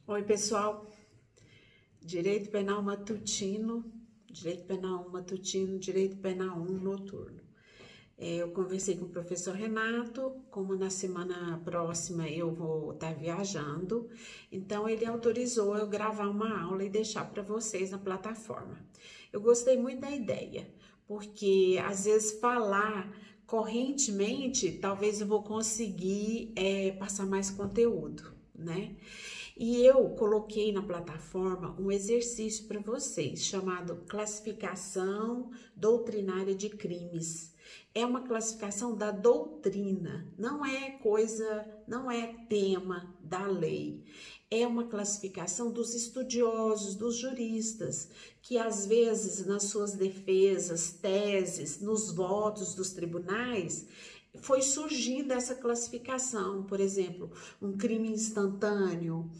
Oi, pessoal. Direito penal matutino, direito penal 1 noturno. Eu conversei com o professor Renato, como na semana próxima eu vou estar viajando, então ele autorizou eu gravar uma aula e deixar para vocês na plataforma. Eu gostei muito da ideia, porque às vezes falar correntemente, talvez eu vou conseguir passar mais conteúdo, né? E eu coloquei na plataforma um exercício para vocês, chamado Classificação Doutrinária de Crimes. É uma classificação da doutrina, não é tema da lei. É uma classificação dos estudiosos, dos juristas, que às vezes nas suas defesas, teses, nos votos dos tribunais, foi surgindo essa classificação, por exemplo, um crime instantâneo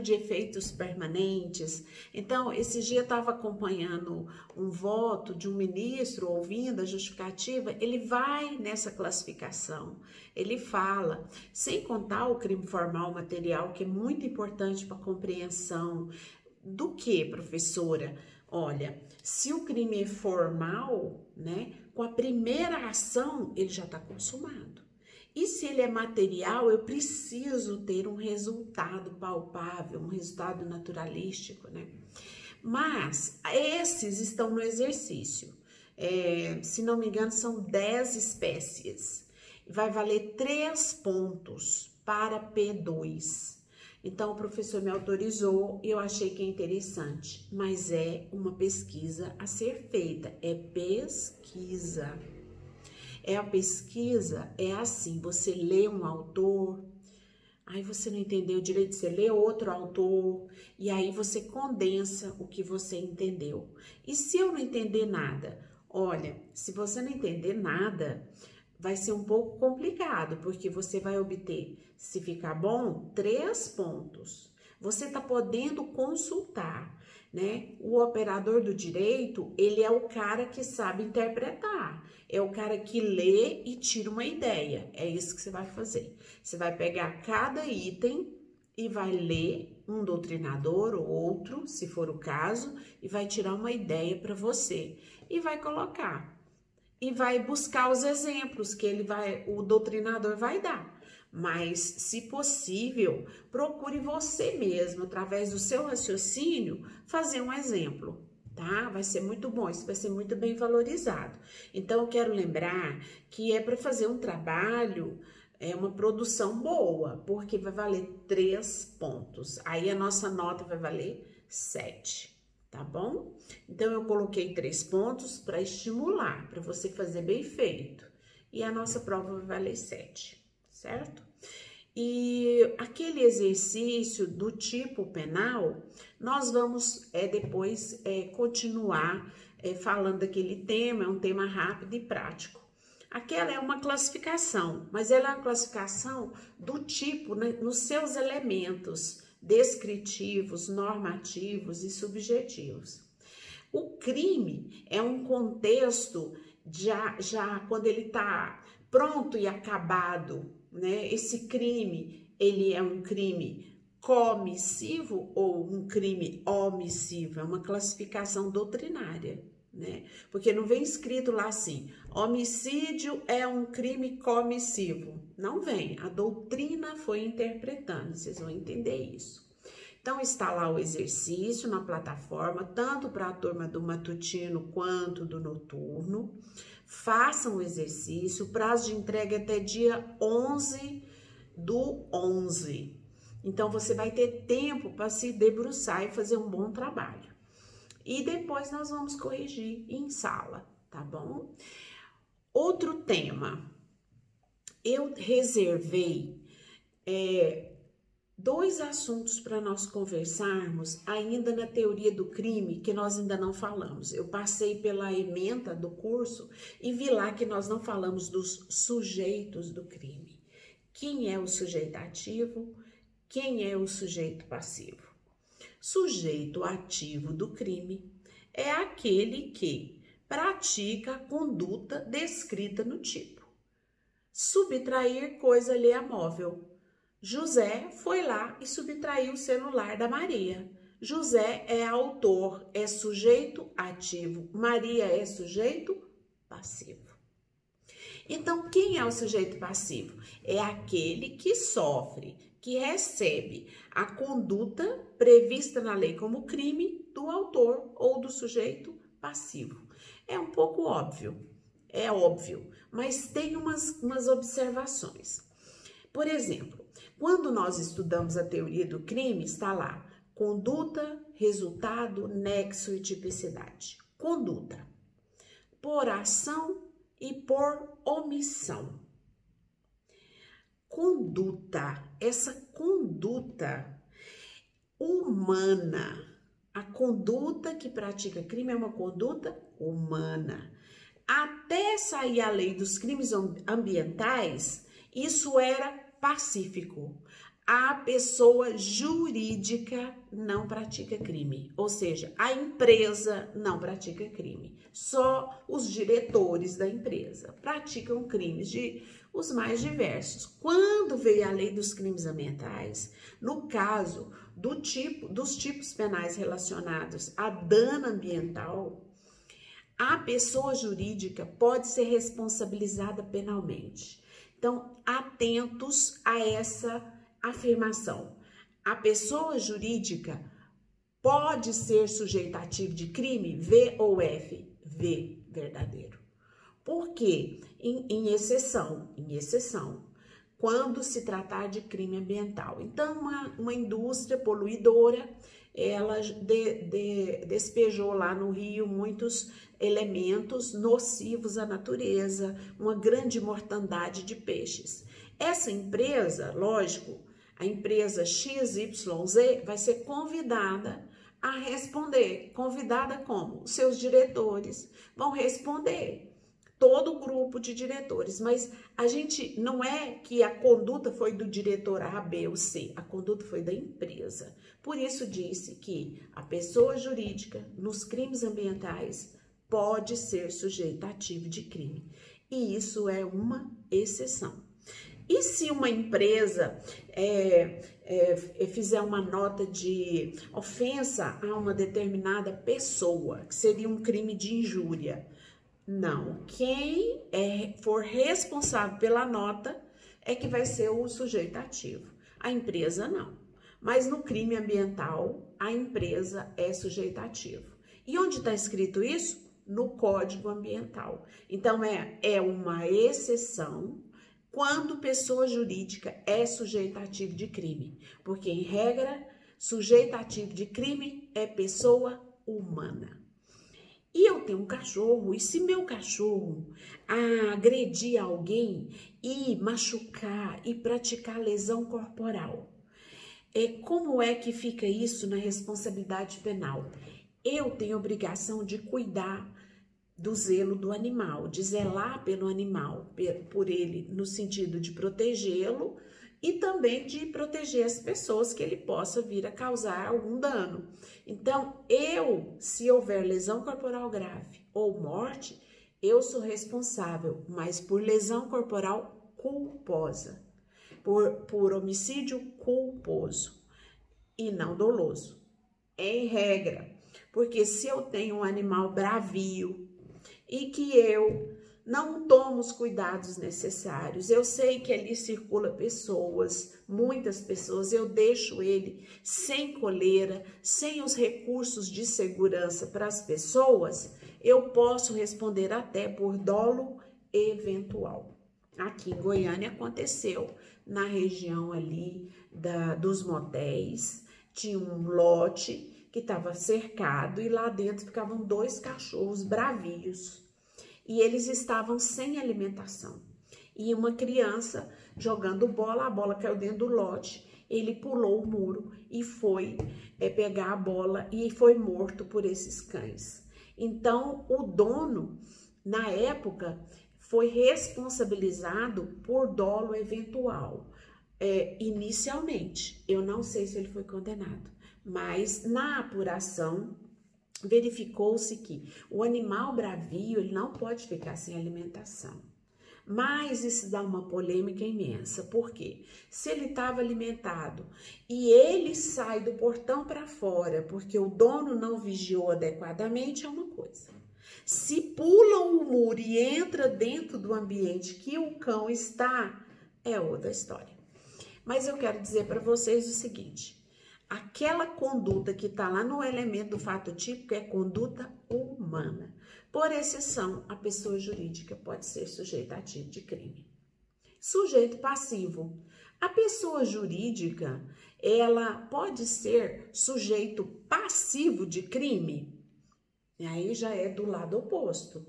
de efeitos permanentes. Então, esse dia eu estava acompanhando um voto de um ministro, ouvindo a justificativa, ele vai nessa classificação, ele fala, sem contar o crime formal material, que é muito importante para a compreensão do que, professora? Olha, se o crime é formal, né, com a primeira ação ele já está consumado. E se ele é material, eu preciso ter um resultado palpável, um resultado naturalístico, né? Mas esses estão no exercício. Se não me engano, são 10 espécies. Vai valer 3 pontos para P2. Então, o professor me autorizou e eu achei que é interessante, mas é uma pesquisa a ser feita, é pesquisa. A pesquisa é assim, você lê um autor, aí você não entendeu direito, você lê outro autor, e aí você condensa o que você entendeu. E se eu não entender nada? Olha, se você não entender nada, vai ser um pouco complicado, porque você vai obter, se ficar bom, 3 pontos. Você está podendo consultar, né? O operador do direito, ele é o cara que sabe interpretar, é o cara que lê e tira uma ideia. É isso que você vai fazer. Você vai pegar cada item e vai ler um doutrinador ou outro, se for o caso, e vai tirar uma ideia para você e vai colocar. E vai buscar os exemplos que o doutrinador vai dar. Mas, se possível, procure você mesmo, através do seu raciocínio, fazer um exemplo, tá? Vai ser muito bom, isso vai ser muito bem valorizado. Então, eu quero lembrar que é para fazer um trabalho, é uma produção boa, porque vai valer 3 pontos. Aí, a nossa nota vai valer 7. Tá bom? Então, eu coloquei 3 pontos para estimular, para você fazer bem feito. E a nossa prova vai valer 7, certo? E aquele exercício do tipo penal, nós vamos depois continuar falando daquele tema, é um tema rápido e prático. Aquela é uma classificação, mas ela é uma classificação do tipo, né, nos seus elementos descritivos, normativos e subjetivos. O crime é um contexto já quando ele está pronto e acabado, né? Esse crime, ele é um crime comissivo ou um crime omissivo? É uma classificação doutrinária, né? Porque não vem escrito lá assim, homicídio é um crime comissivo. Não vem, a doutrina foi interpretando, vocês vão entender isso. Então, está lá o exercício na plataforma, tanto para a turma do matutino quanto do noturno. Façam o exercício, prazo de entrega é até dia 11/11. Então, você vai ter tempo para se debruçar e fazer um bom trabalho. E depois nós vamos corrigir em sala, tá bom? Outro tema, eu reservei 2 assuntos para nós conversarmos ainda na teoria do crime que nós ainda não falamos. Eu passei pela ementa do curso e vi lá que nós não falamos dos sujeitos do crime. Quem é o sujeito ativo? Quem é o sujeito passivo? Sujeito ativo do crime é aquele que pratica a conduta descrita no tipo. Subtrair coisa alheia móvel. José foi lá e subtraiu o celular da Maria. José é autor, é sujeito ativo. Maria é sujeito passivo. Então, quem é o sujeito passivo? É aquele que sofre, que recebe a conduta prevista na lei como crime do autor ou do sujeito passivo. É um pouco óbvio, é óbvio, mas tem umas observações. Por exemplo, quando nós estudamos a teoria do crime, está lá conduta, resultado, nexo e tipicidade. Conduta, por ação e por omissão. Conduta, essa conduta humana, a conduta que pratica crime é uma conduta humana. Até sair a lei dos crimes ambientais, isso era pacífico. A pessoa jurídica não pratica crime, ou seja, a empresa não pratica crime. Só os diretores da empresa praticam crimes os mais diversos. Quando veio a lei dos crimes ambientais, no caso dos tipos penais relacionados a dano ambiental, a pessoa jurídica pode ser responsabilizada penalmente. Então, atentos a essa afirmação. A pessoa jurídica pode ser sujeito ativo de crime? V ou F? V, verdadeiro. Por quê? Em exceção, quando se tratar de crime ambiental. Então, uma indústria poluidora, ela despejou lá no rio muitos elementos nocivos à natureza, uma grande mortandade de peixes. Essa empresa, lógico, a empresa XYZ vai ser convidada a responder. Convidada como? Os seus diretores vão responder. Todo o grupo de diretores, mas a gente não é que a conduta foi do diretor A, B ou C, a conduta foi da empresa. Por isso disse que a pessoa jurídica nos crimes ambientais pode ser sujeita ativo de crime. E isso é uma exceção. E se uma empresa fizer uma nota de ofensa a uma determinada pessoa, que seria um crime de injúria? Não, quem for responsável pela nota é que vai ser o sujeito ativo. A empresa não. Mas no crime ambiental, a empresa é sujeito ativo. E onde está escrito isso? No Código Ambiental. Então, é uma exceção quando pessoa jurídica é sujeito ativo de crime. Porque, em regra, sujeito ativo de crime é pessoa humana. E eu tenho um cachorro, e se meu cachorro agredir alguém e machucar e praticar lesão corporal, como é que fica isso na responsabilidade penal? Eu tenho obrigação de cuidar do zelo do animal, de zelar pelo animal, por ele, no sentido de protegê-lo e também de proteger as pessoas que ele possa vir a causar algum dano. Então, se houver lesão corporal grave ou morte, eu sou responsável, mas por lesão corporal culposa, por homicídio culposo e não doloso, em regra. Porque se eu tenho um animal bravio e que eu não tomo os cuidados necessários, eu sei que ali circula pessoas, muitas pessoas, eu deixo ele sem coleira, sem os recursos de segurança para as pessoas, eu posso responder até por dolo eventual. Aqui em Goiânia aconteceu, na região ali dos motéis, tinha um lote que estava cercado e lá dentro ficavam 2 cachorros bravios. E eles estavam sem alimentação. E uma criança jogando bola, a bola caiu dentro do lote, ele pulou o muro e foi pegar a bola e foi morto por esses cães. Então, o dono, na época, foi responsabilizado por dolo eventual. Inicialmente, eu não sei se ele foi condenado, mas na apuração, verificou-se que o animal bravio ele não pode ficar sem alimentação. Mas isso dá uma polêmica imensa. Por quê? Se ele estava alimentado e ele sai do portão para fora porque o dono não vigiou adequadamente, é uma coisa. Se pula o muro e entra dentro do ambiente que o cão está, é outra história. Mas eu quero dizer para vocês o seguinte: aquela conduta que está lá no elemento do fato típico é conduta humana. Por exceção, a pessoa jurídica pode ser sujeita ativo de crime. Sujeito passivo. A pessoa jurídica, ela pode ser sujeito passivo de crime? E aí já é do lado oposto.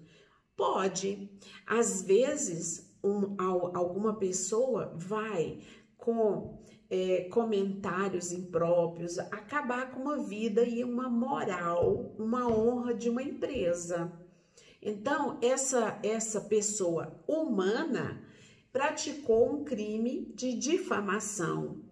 Pode. Às vezes, alguma pessoa vai com comentários impróprios acabar com uma vida e uma moral, uma honra de uma empresa. Então, essa pessoa humana praticou um crime de difamação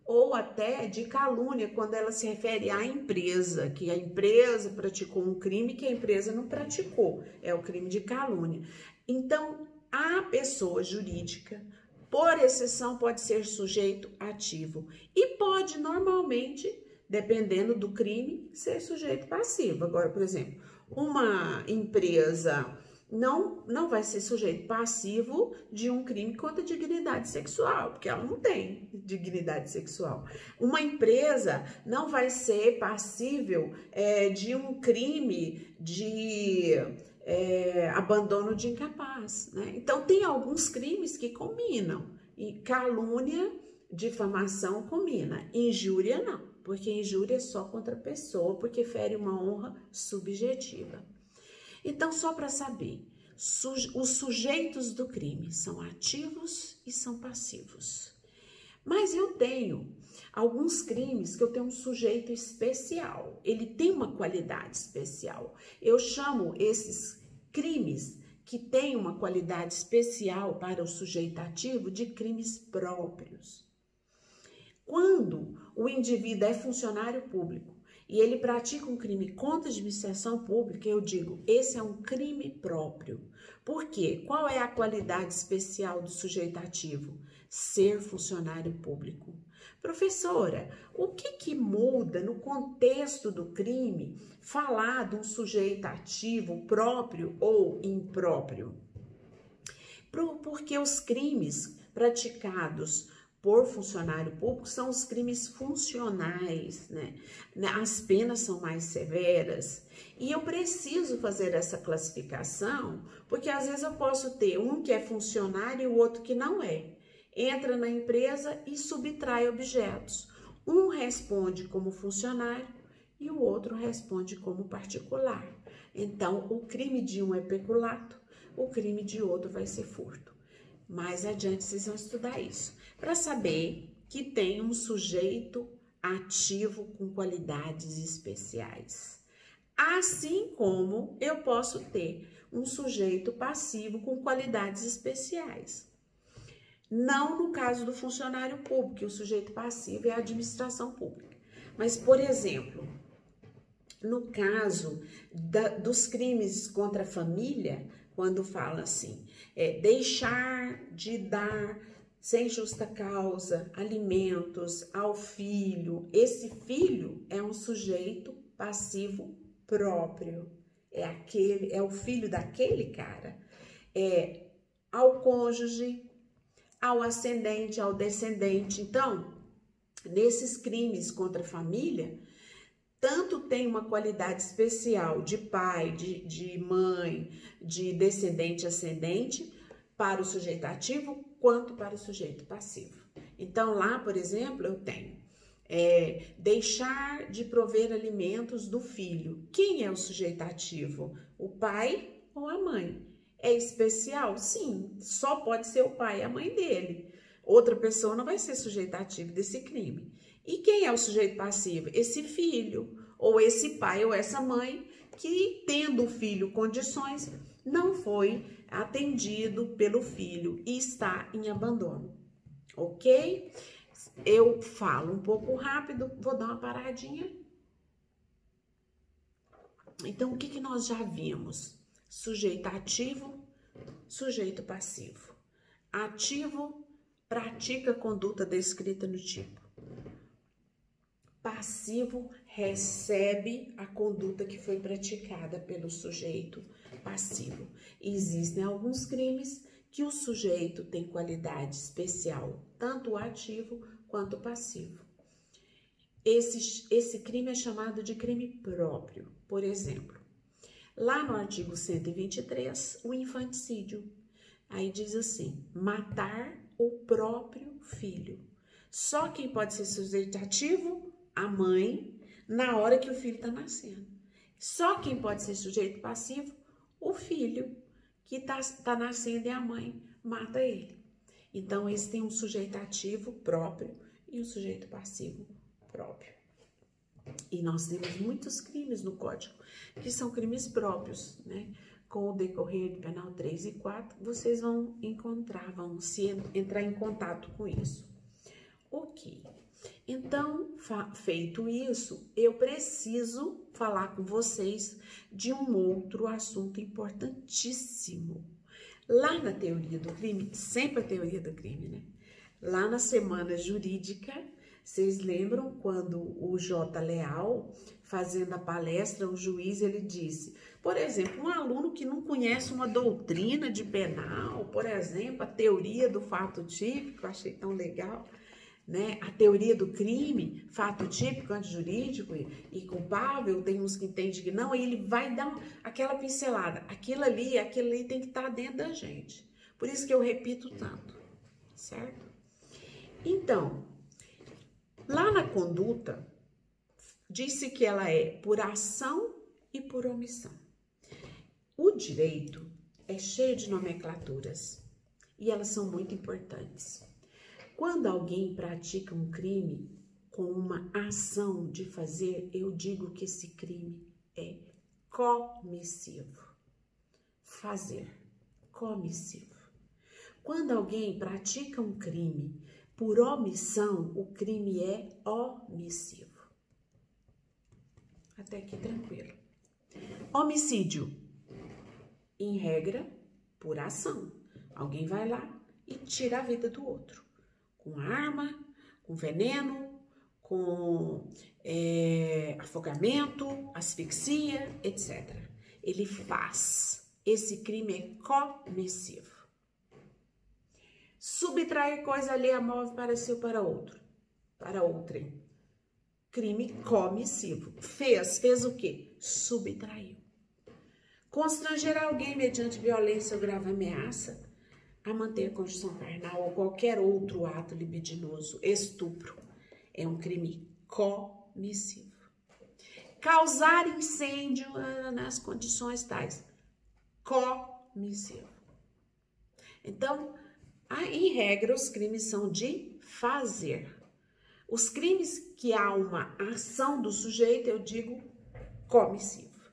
ou até de calúnia, quando ela se refere à empresa, que a empresa praticou um crime que a empresa não praticou, é o crime de calúnia. Então, a pessoa jurídica, por exceção, pode ser sujeito ativo e pode, normalmente, dependendo do crime, ser sujeito passivo. Agora, por exemplo, uma empresa não vai ser sujeito passivo de um crime contra a dignidade sexual, porque ela não tem dignidade sexual. Uma empresa não vai ser passível de um crime de abandono de incapaz, né? Então, tem alguns crimes que combinam, e calúnia, difamação combina, injúria não, porque injúria é só contra a pessoa, porque fere uma honra subjetiva. Então, só para saber, os sujeitos do crime são ativos e são passivos. Mas eu tenho alguns crimes que eu tenho um sujeito especial, ele tem uma qualidade especial. Eu chamo esses crimes que têm uma qualidade especial para o sujeito ativo de crimes próprios. Quando o indivíduo é funcionário público e ele pratica um crime contra a administração pública, eu digo, esse é um crime próprio. Por quê? Qual é a qualidade especial do sujeito ativo? Ser funcionário público. Professora, o que muda no contexto do crime falar de um sujeito ativo próprio ou impróprio? Porque os crimes praticados por funcionário público são os crimes funcionais, né? As penas são mais severas e eu preciso fazer essa classificação porque às vezes eu posso ter um que é funcionário e o outro que não é. Entra na empresa e subtrai objetos. Um responde como funcionário e o outro responde como particular. Então, o crime de um é peculato, o crime de outro vai ser furto. Mais adiante vocês vão estudar isso, para saber que tem um sujeito ativo com qualidades especiais. Assim como eu posso ter um sujeito passivo com qualidades especiais. Não no caso do funcionário público, que o sujeito passivo é a administração pública. Mas, por exemplo, no caso dos crimes contra a família, quando fala assim, deixar de dar sem justa causa alimentos ao filho, esse filho é um sujeito passivo próprio, é o filho daquele cara, ao cônjuge, ao ascendente, ao descendente. Então, nesses crimes contra a família, tanto tem uma qualidade especial de pai, de mãe, de descendente ascendente para o sujeito ativo, quanto para o sujeito passivo. Então, lá, por exemplo, eu tenho deixar de prover alimentos do filho. Quem é o sujeito ativo? O pai ou a mãe? É especial? Sim, só pode ser o pai e a mãe dele. Outra pessoa não vai ser sujeito ativo desse crime. E quem é o sujeito passivo? Esse filho, ou esse pai ou essa mãe que, tendo o filho condições, não foi atendido pelo filho e está em abandono. Ok? Eu falo um pouco rápido, vou dar uma paradinha. Então, o que nós já vimos? Sujeito ativo, Sujeito passivo. Ativo, pratica a conduta descrita no tipo. Passivo, recebe a conduta que foi praticada pelo sujeito passivo. Existem alguns crimes que o sujeito tem qualidade especial, tanto o ativo quanto o passivo. Esse crime é chamado de crime próprio. Por exemplo, lá no artigo 123, o infanticídio. Aí diz assim, matar o próprio filho. Só quem pode ser sujeito ativo? A mãe, na hora que o filho está nascendo. Só quem pode ser sujeito passivo? O filho, que tá nascendo e a mãe mata ele. Então, esse tem um sujeito ativo próprio e um sujeito passivo próprio. E nós temos muitos crimes no Código, que são crimes próprios, né? Com o decorrer do penal 3 e 4, vocês vão encontrar, vão entrar em contato com isso. Ok. Então, feito isso, eu preciso falar com vocês de um outro assunto importantíssimo. Lá na teoria do crime, sempre a teoria do crime, né? Lá na semana jurídica, vocês lembram quando o J. Leal, fazendo a palestra, o juiz, ele disse, por exemplo, um aluno que não conhece uma doutrina de penal, por exemplo, a teoria do fato típico, eu achei tão legal, né? A teoria do crime, fato típico, antijurídico e culpável, tem uns que entendem que não, aí ele vai dar aquela pincelada. Aquilo ali tem que estar dentro da gente. Por isso que eu repito tanto, certo? Então, lá na conduta, disse que ela é por ação e por omissão. O direito é cheio de nomenclaturas e elas são muito importantes. Quando alguém pratica um crime com uma ação de fazer, eu digo que esse crime é comissivo. Fazer, comissivo. Quando alguém pratica um crime por omissão, o crime é omissivo. Até aqui tranquilo. Homicídio, em regra, por ação. Alguém vai lá e tira a vida do outro. Com arma, com veneno, com afogamento, asfixia, etc. Ele faz. Esse crime é comissivo. Subtrair coisa alheia móvel para si ou para outro. Para outrem. Crime comissivo. Fez o quê? Subtraiu. Constranger alguém mediante violência ou grave ameaça a manter a condição carnal ou qualquer outro ato libidinoso, estupro, é um crime comissivo. Causar incêndio nas condições tais, comissivo. Então, em regra, os crimes são de fazer. Os crimes que há uma ação do sujeito, eu digo comissivo.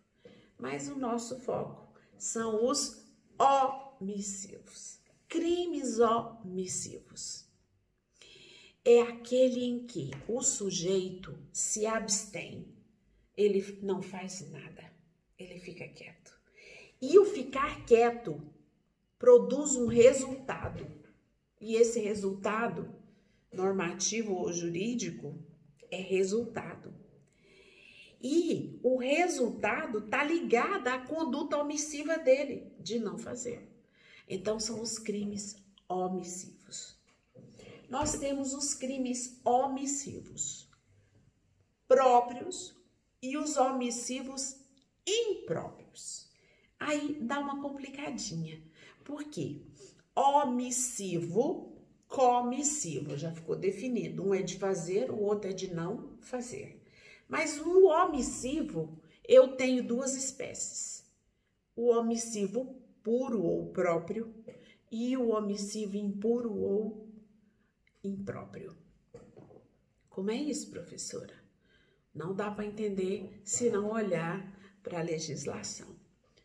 Mas o nosso foco são os omissivos. Crimes omissivos é aquele em que o sujeito se abstém, ele não faz nada, ele fica quieto. E o ficar quieto produz um resultado, e esse resultado, normativo ou jurídico, é resultado. E o resultado está ligado à conduta omissiva dele, de não fazer. Então, são os crimes omissivos. Nós temos os crimes omissivos próprios e os omissivos impróprios. Aí dá uma complicadinha. Por quê? Omissivo, comissivo, já ficou definido. Um é de fazer, o outro é de não fazer. Mas no omissivo, eu tenho duas espécies. O omissivo puro ou próprio e o omissivo impuro ou impróprio. Como é isso, professora? Não dá para entender se não olhar para a legislação.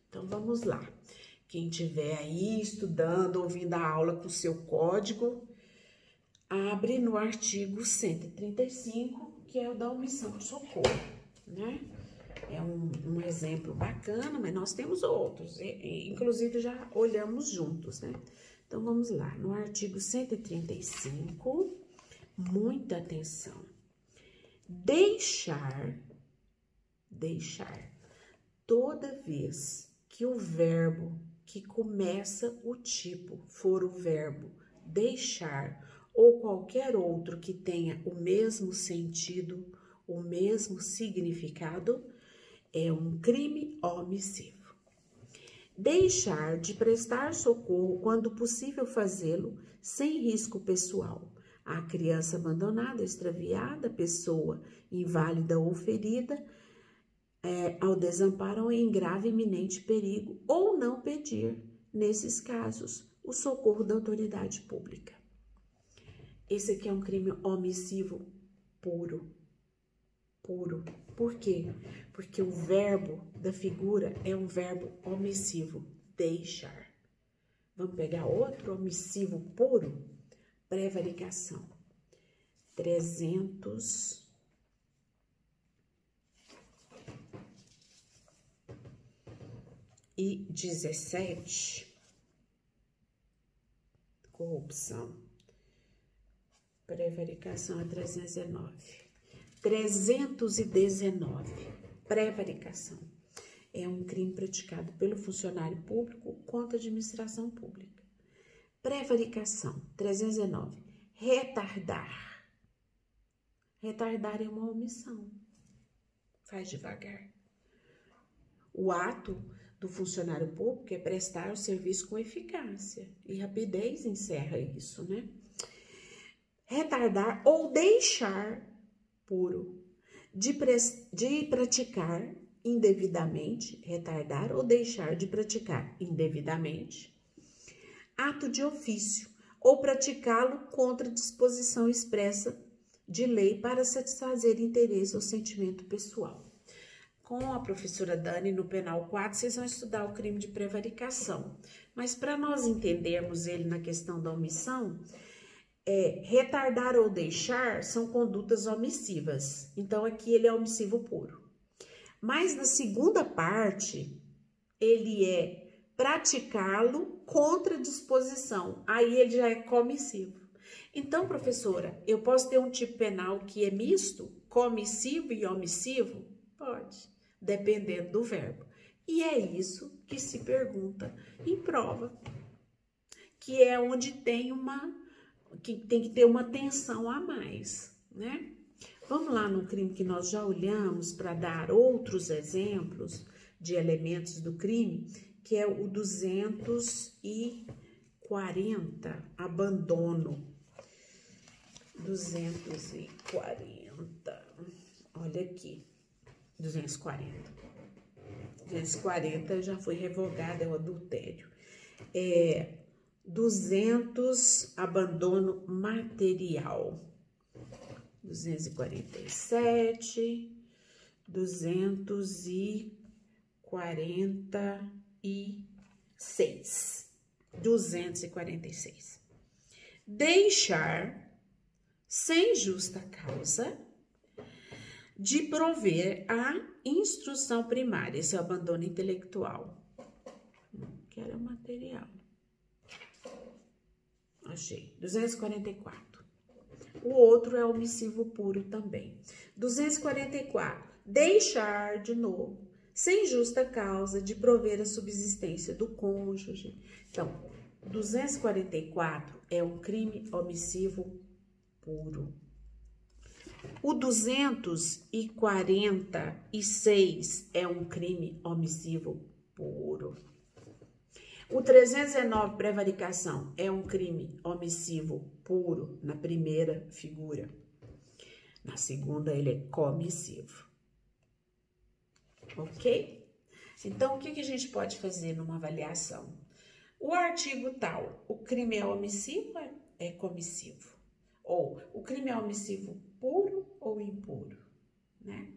Então, vamos lá. Quem estiver aí estudando, ouvindo a aula com o seu código, abre no artigo 135, que é o da omissão de socorro, né? É um exemplo bacana, mas nós temos outros, inclusive já olhamos juntos, né? Então, vamos lá, no artigo 135, muita atenção. Deixar, toda vez que o verbo que começa o tipo for o verbo deixar ou qualquer outro que tenha o mesmo sentido, o mesmo significado, é um crime omissivo. Deixar de prestar socorro quando possível fazê-lo sem risco pessoal. A criança abandonada, extraviada, pessoa inválida ou ferida, ao desamparo ou em grave iminente perigo, ou não pedir, nesses casos, o socorro da autoridade pública. Esse aqui é um crime omissivo puro. Por quê? Porque o verbo da figura é um verbo omissivo, deixar. Vamos pegar outro omissivo puro? Prevaricação. 317. Corrupção. Prevaricação é 319. 319, prevaricação, é um crime praticado pelo funcionário público contra a administração pública. Prevaricação, 319, retardar. Retardar é uma omissão, faz devagar. O ato do funcionário público é prestar o serviço com eficácia e rapidez encerra isso, né? Retardar ou deixar puro, de praticar indevidamente, retardar ou deixar de praticar indevidamente, ato de ofício, ou praticá-lo contra disposição expressa de lei para satisfazer interesse ou sentimento pessoal. Com a professora Dani, no penal 4, vocês vão estudar o crime de prevaricação, mas para nós entendermos ele na questão da omissão, retardar ou deixar são condutas omissivas. Então, aqui ele é omissivo puro. Mas na segunda parte, ele é praticá-lo contra disposição. Aí ele já é comissivo. Então, professora, eu posso ter um tipo penal que é misto, comissivo e omissivo? Pode, dependendo do verbo. E é isso que se pergunta em prova, que é onde tem que ter uma atenção a mais, né? Vamos lá no crime que nós já olhamos para dar outros exemplos de elementos do crime, que é o 240, abandono. 240, olha aqui, 240 já foi revogada, é o adultério. 200, abandono material. 247, 246. Deixar, sem justa causa, de prover a instrução primária. Esse é o abandono intelectual. Que era material. Achei. 244. O outro é omissivo puro também. 244. Deixar, de novo, sem justa causa, de prover a subsistência do cônjuge. Então, 244 é um crime omissivo puro. O 246 é um crime omissivo puro. O 319, prevaricação, é um crime omissivo puro na primeira figura. Na segunda, ele é comissivo. Ok? Então, o que a gente pode fazer numa avaliação? O artigo tal, o crime é omissivo ou é comissivo? Ou o crime é omissivo puro ou impuro? Né?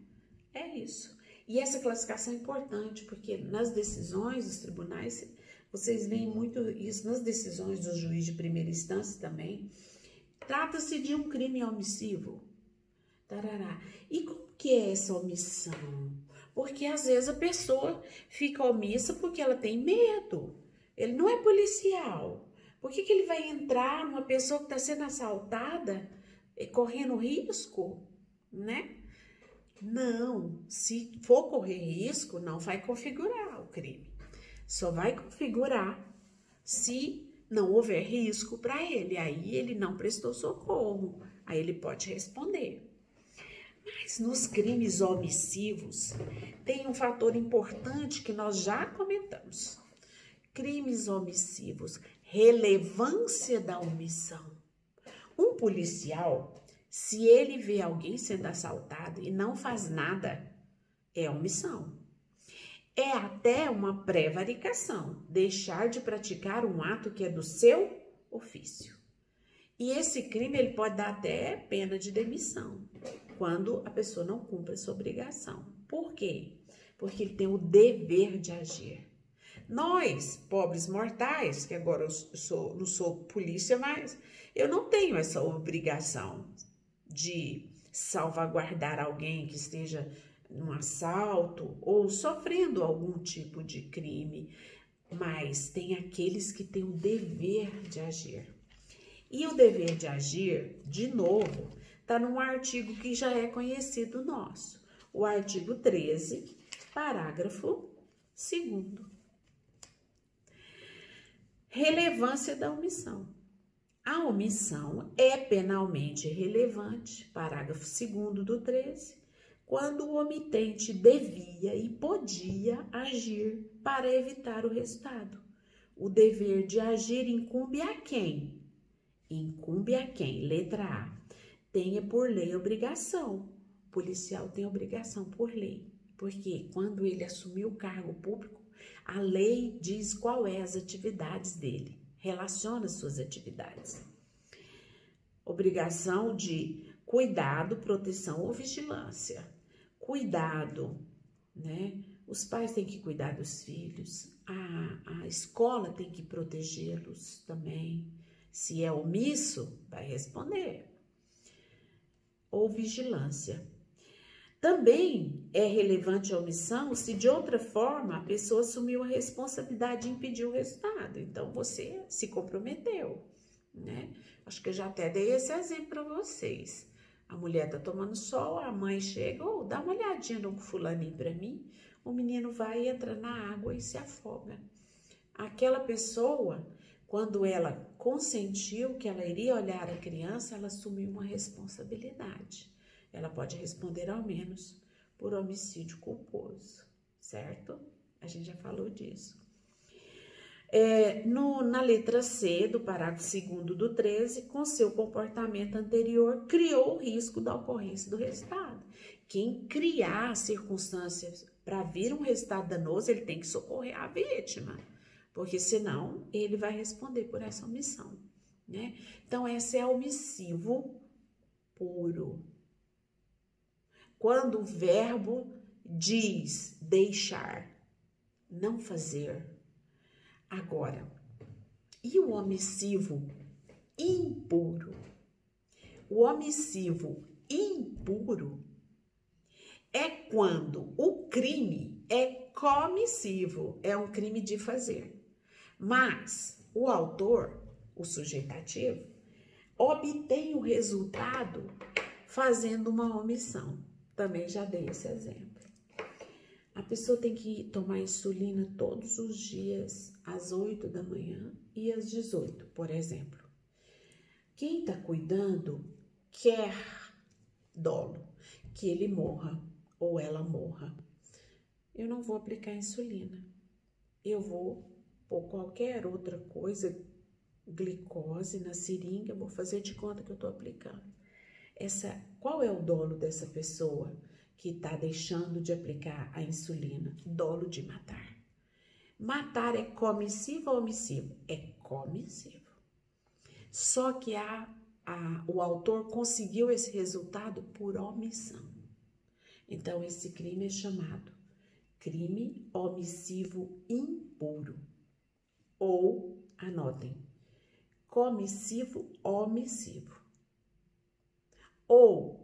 É isso. E essa classificação é importante, porque nas decisões dos tribunais, vocês veem muito isso nas decisões do juiz de primeira instância também. Trata-se de um crime omissivo. Tarará. E como que é essa omissão? Porque às vezes a pessoa fica omissa porque ela tem medo. Ele não é policial. Por que ele vai entrar numa pessoa que está sendo assaltada, correndo risco, né? Não, se for correr risco, não vai configurar o crime. Só vai configurar se não houver risco para ele. Aí ele não prestou socorro. Aí ele pode responder. Mas nos crimes omissivos, tem um fator importante que nós já comentamos. Crimes omissivos, relevância da omissão. Um policial, se ele vê alguém sendo assaltado e não faz nada, é omissão. É até uma prevaricação, deixar de praticar um ato que é do seu ofício. E esse crime ele pode dar até pena de demissão, quando a pessoa não cumpre a sua obrigação. Por quê? Porque ele tem o dever de agir. Nós, pobres mortais, que agora eu não sou polícia, mas eu não tenho essa obrigação de salvaguardar alguém que esteja num assalto ou sofrendo algum tipo de crime, mas tem aqueles que têm o dever de agir. E o dever de agir, de novo, está num artigo que já é conhecido nosso, o artigo 13, parágrafo 2º. Relevância da omissão. A omissão é penalmente relevante, parágrafo 2º do 13, quando o omitente devia e podia agir para evitar o resultado. O dever de agir incumbe a quem? Incumbe a quem? Letra A. Tenha por lei obrigação. O policial tem obrigação por lei, porque quando ele assumiu o cargo público, a lei diz qual é as atividades dele, relaciona suas atividades. Obrigação de cuidado, proteção ou vigilância. Cuidado, né? Os pais têm que cuidar dos filhos, a escola tem que protegê-los também. Se é omisso, vai responder. Ou vigilância. Também é relevante a omissão se de outra forma a pessoa assumiu a responsabilidade de impedir o resultado. Então você se comprometeu, né? Acho que eu já até dei esse exemplo para vocês. A mulher tá tomando sol, a mãe chega, dá uma olhadinha no fulaninho para mim. O menino vai, entra na água e se afoga. Aquela pessoa, quando ela consentiu que ela iria olhar a criança, ela assumiu uma responsabilidade. Ela pode responder ao menos por homicídio culposo, certo? A gente já falou disso. Na letra C do parágrafo 2º do 13, com seu comportamento anterior, criou o risco da ocorrência do resultado. Quem criar circunstâncias para vir um resultado danoso, ele tem que socorrer a vítima, porque senão ele vai responder por essa omissão, né? Então, esse é omissivo puro. Quando o verbo diz deixar, não fazer. Agora, e o omissivo impuro? O omissivo impuro é quando o crime é comissivo, é um crime de fazer. Mas o autor, o sujeito ativo, obtém o resultado fazendo uma omissão. Também já dei esse exemplo. A pessoa tem que tomar insulina todos os dias, às 8 da manhã e às 18, por exemplo. Quem está cuidando quer dolo, que ele morra ou ela morra. Eu não vou aplicar insulina. Eu vou pôr qualquer outra coisa, glicose na seringa, vou fazer de conta que eu estou aplicando. Qual é o dolo dessa pessoa que está deixando de aplicar a insulina? Dolo de matar. Matar é comissivo ou omissivo? É comissivo. Só que o autor conseguiu esse resultado por omissão. Então, esse crime é chamado crime omissivo impuro. Ou, anotem, comissivo omissivo. Ou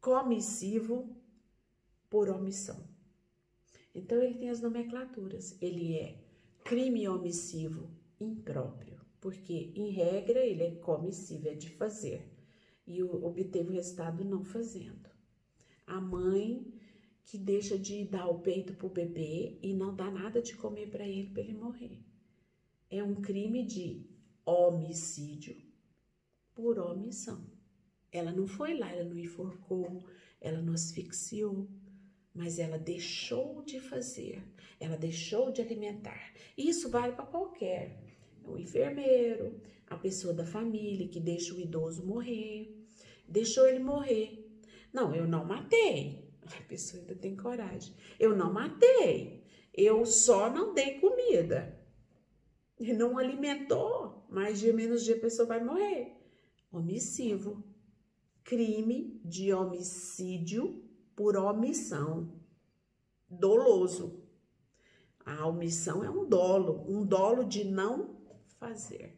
comissivo por omissão. Então, ele tem as nomenclaturas. Ele é crime omissivo impróprio, porque, em regra, ele é comissivo, é de fazer, e obteve o resultado não fazendo. A mãe que deixa de dar o peito para o bebê e não dá nada de comer para ele morrer. É um crime de homicídio por omissão. Ela não foi lá, ela não enforcou, ela não asfixiou, mas ela deixou de fazer, ela deixou de alimentar. Isso vale para qualquer, o enfermeiro, a pessoa da família que deixa o idoso morrer, deixou ele morrer. Não, eu não matei. A pessoa ainda tem coragem. Eu não matei, eu só não dei comida. E não alimentou, mais dia menos dia a pessoa vai morrer. Omissivo. Crime de homicídio por omissão. Doloso. A omissão é um dolo de não fazer.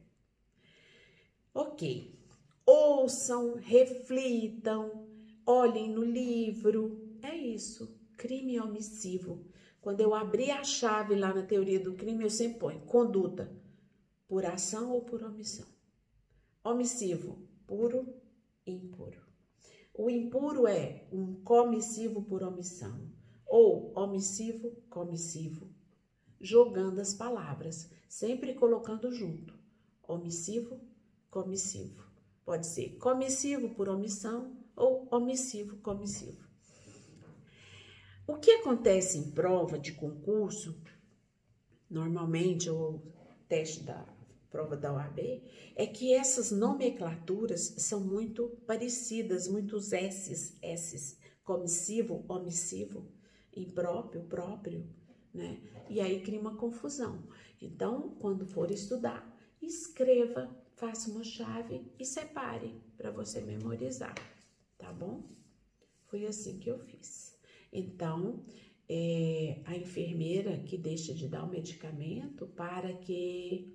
Ok. Ouçam, reflitam, olhem no livro. É isso, crime omissivo. Quando eu abrir a chave lá na teoria do crime, eu sempre ponho conduta por ação ou por omissão. Omissivo, puro, impuro. O impuro é um comissivo por omissão ou omissivo, comissivo. Jogando as palavras, sempre colocando junto. Omissivo, comissivo. Pode ser comissivo por omissão ou omissivo, comissivo. O que acontece em prova de concurso, normalmente, o teste da prova da OAB, é que essas nomenclaturas são muito parecidas, muitos S's, comissivo, omissivo, impróprio, próprio, né? E aí cria uma confusão. Então, quando for estudar, escreva, faça uma chave e separe para você memorizar, tá bom? Foi assim que eu fiz. Então, a enfermeira que deixa de dar o medicamento para que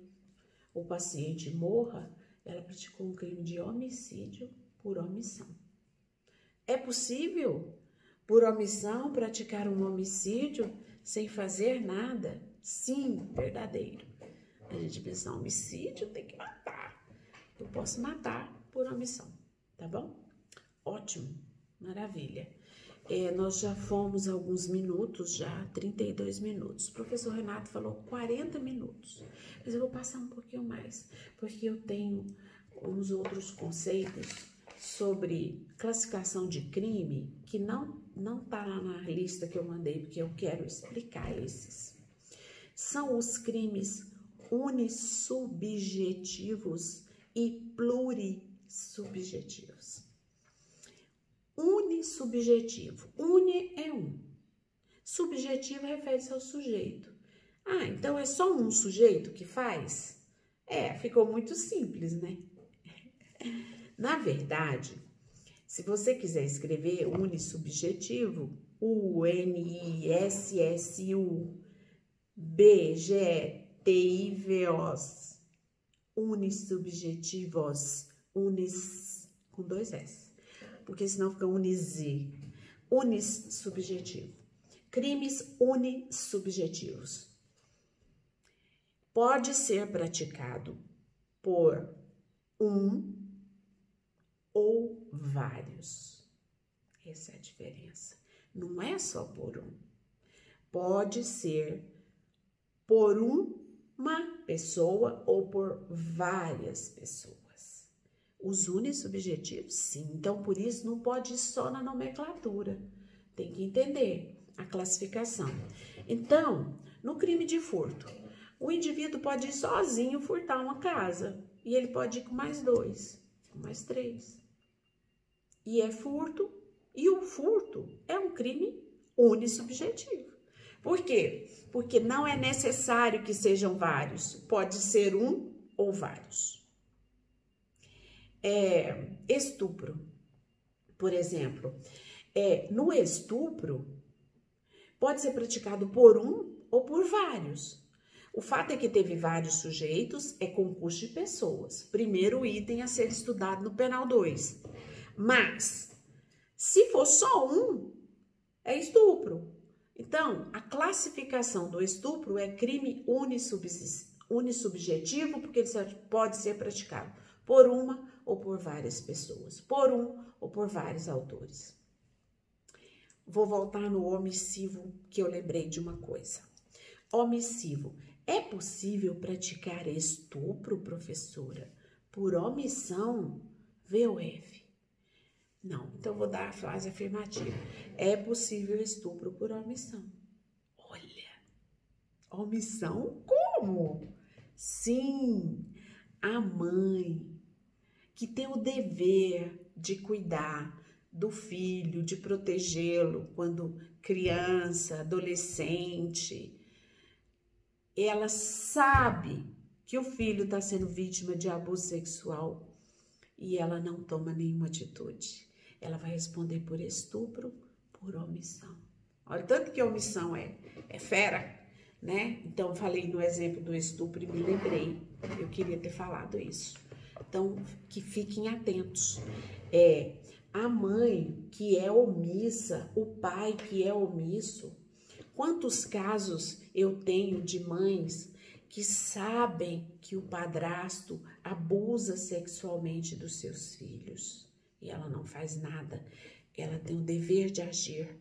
o paciente morra, ela praticou um crime de homicídio por omissão. É possível, por omissão, praticar um homicídio sem fazer nada? Sim, verdadeiro. A gente pensa, homicídio tem que matar. Eu posso matar por omissão, tá bom? Ótimo, maravilha. Nós já fomos alguns minutos, já 32 minutos. O professor Renato falou 40 minutos, mas eu vou passar um pouquinho mais, porque eu tenho uns outros conceitos sobre classificação de crime que não tá lá na lista que eu mandei, porque eu quero explicar esses. São os crimes unissubjetivos e plurissubjetivos. Unissubjetivo. Uni é um. Subjetivo refere-se ao sujeito. Ah, então é só um sujeito que faz? Ficou muito simples, né? Na verdade, se você quiser escrever unissubjetivo, UNISSUBGETIVOS, unissubjetivos, com 2 S. Porque senão fica unissubjetivo. Crimes unissubjetivos. Pode ser praticado por um ou vários. Essa é a diferença. Não é só por um. Pode ser por uma pessoa ou por várias pessoas. Os unissubjetivos, sim. Então, por isso, não pode ir só na nomenclatura. Tem que entender a classificação. Então, no crime de furto, o indivíduo pode ir sozinho furtar uma casa. E ele pode ir com mais 2, com mais 3. E é furto. E o furto é um crime unissubjetivo. Por quê? Porque não é necessário que sejam vários. Pode ser um ou vários. Estupro, por exemplo. No estupro, pode ser praticado por um ou por vários. O fato é que teve vários sujeitos, é concurso de pessoas. Primeiro item a ser estudado no penal 2. Mas, se for só um, é estupro. Então, a classificação do estupro é crime unissubjetivo, porque ele pode ser praticado por uma ou por várias pessoas, por um ou por vários autores. Vou voltar no omissivo, que eu lembrei de uma coisa. Omissivo. É possível praticar estupro, professora, por omissão? V ou F? Não, então vou dar a frase afirmativa. É possível estupro por omissão. Olha, omissão como? Sim, a mãe que tem o dever de cuidar do filho, de protegê-lo quando criança, adolescente, ela sabe que o filho está sendo vítima de abuso sexual e ela não toma nenhuma atitude. Ela vai responder por estupro, por omissão. Olha, tanto que omissão é fera, né? Então, eu falei no exemplo do estupro e me lembrei. Eu queria ter falado isso. Então, que fiquem atentos. A mãe que é omissa, o pai que é omisso. Quantos casos eu tenho de mães que sabem que o padrasto abusa sexualmente dos seus filhos e ela não faz nada, ela tem o dever de agir.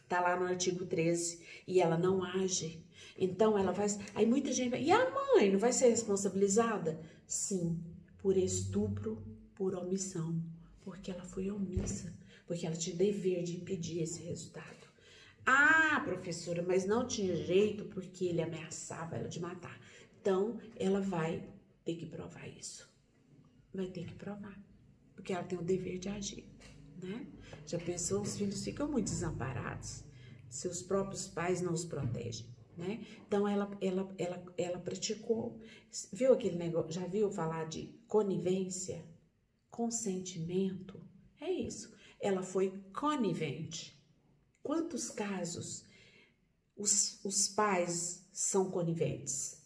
Tá lá no artigo 13 e ela não age. Então ela faz. Aí muita gente vai. E a mãe não vai ser responsabilizada? Sim, por estupro, por omissão, porque ela foi omissa, porque ela tinha o dever de impedir esse resultado. Ah, professora, mas não tinha jeito porque ele ameaçava ela de matar. Então, ela vai ter que provar isso. Vai ter que provar, porque ela tem o dever de agir, né? Já pensou? Os filhos ficam muito desamparados, seus próprios pais não os protegem, né? Então, ela praticou, viu aquele negócio, já viu falar de conivência, consentimento? É isso, ela foi conivente. Quantos casos os pais são coniventes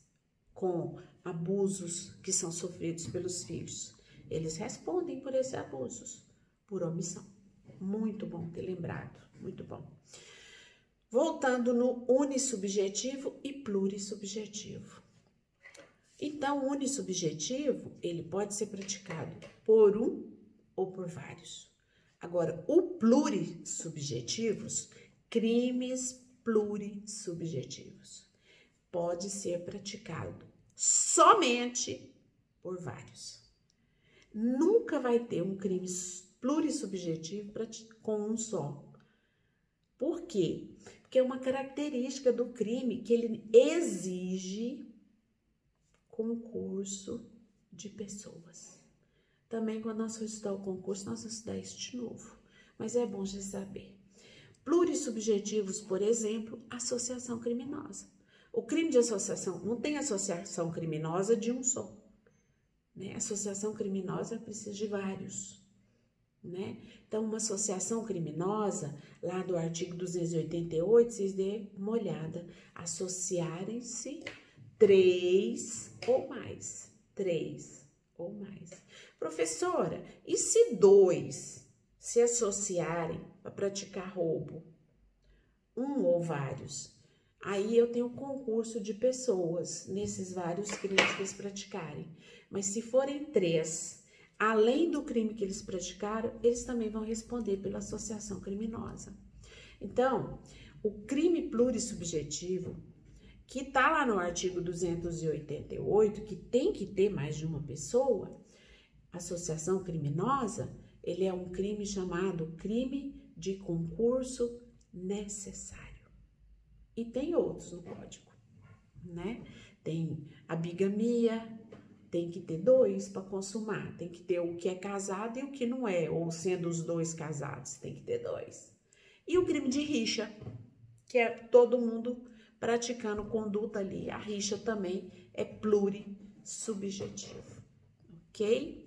com abusos que são sofridos pelos filhos? Eles respondem por esses abusos, por omissão. Muito bom ter lembrado, muito bom. Voltando no unissubjetivo e plurissubjetivo. Então, o unissubjetivo, ele pode ser praticado por um ou por vários. Agora, o plurissubjetivos, crimes plurissubjetivos, pode ser praticado somente por vários. Nunca vai ter um crime plurissubjetivo com um só. Por quê? Porque é uma característica do crime que ele exige concurso de pessoas. Também, quando nós for estudar o concurso, nós vamos estudar isso de novo. Mas é bom já saber. Plurissubjetivos, por exemplo, associação criminosa. O crime de associação, não tem associação criminosa de um só, né? Associação criminosa precisa de vários, né? Então, uma associação criminosa, lá do artigo 288, vocês dêem uma olhada. Associarem-se 3 ou mais. 3 ou mais. Professora, e se 2 se associarem para praticar roubo? Um ou vários? Aí eu tenho concurso de pessoas nesses vários crimes que eles praticarem. Mas se forem 3, além do crime que eles praticaram, eles também vão responder pela associação criminosa. Então, o crime plurissubjetivo, que está lá no artigo 288, que tem que ter mais de uma pessoa, associação criminosa, ele é um crime chamado crime de concurso necessário. E tem outros no código, né? Tem a bigamia, tem que ter 2 para consumar, tem que ter o que é casado e o que não é, ou sendo os 2 casados, tem que ter 2. E o crime de rixa, que é todo mundo praticando conduta ali, a rixa também é plurissubjetivo, ok?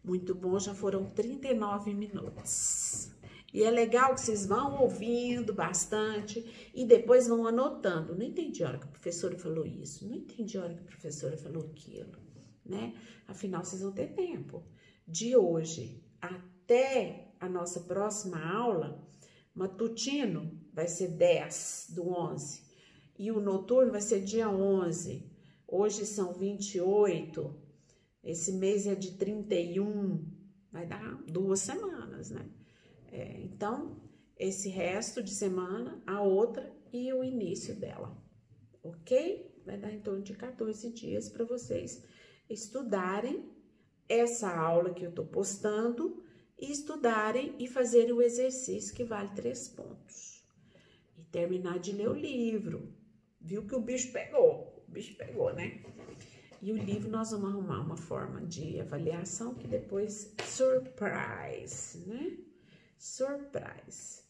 Muito bom, já foram 39 minutos. E é legal que vocês vão ouvindo bastante e depois vão anotando. Não entendi a hora que a professora falou isso, não entendi a hora que a professora falou aquilo, né? Afinal, vocês vão ter tempo. De hoje até a nossa próxima aula, Matutino vai ser 10 do 11. E o noturno vai ser dia 11. Hoje são 28. Esse mês é de 31. Vai dar 2 semanas, né? Então, esse resto de semana, a outra e o início dela. Ok? Vai dar em torno de 14 dias para vocês estudarem essa aula que eu tô postando e estudarem e fazerem o exercício que vale 3 pontos. E terminar de ler o livro. Viu que o bicho pegou? O bicho pegou, né? E o livro nós vamos arrumar uma forma de avaliação que depois surprise, né? Surprise.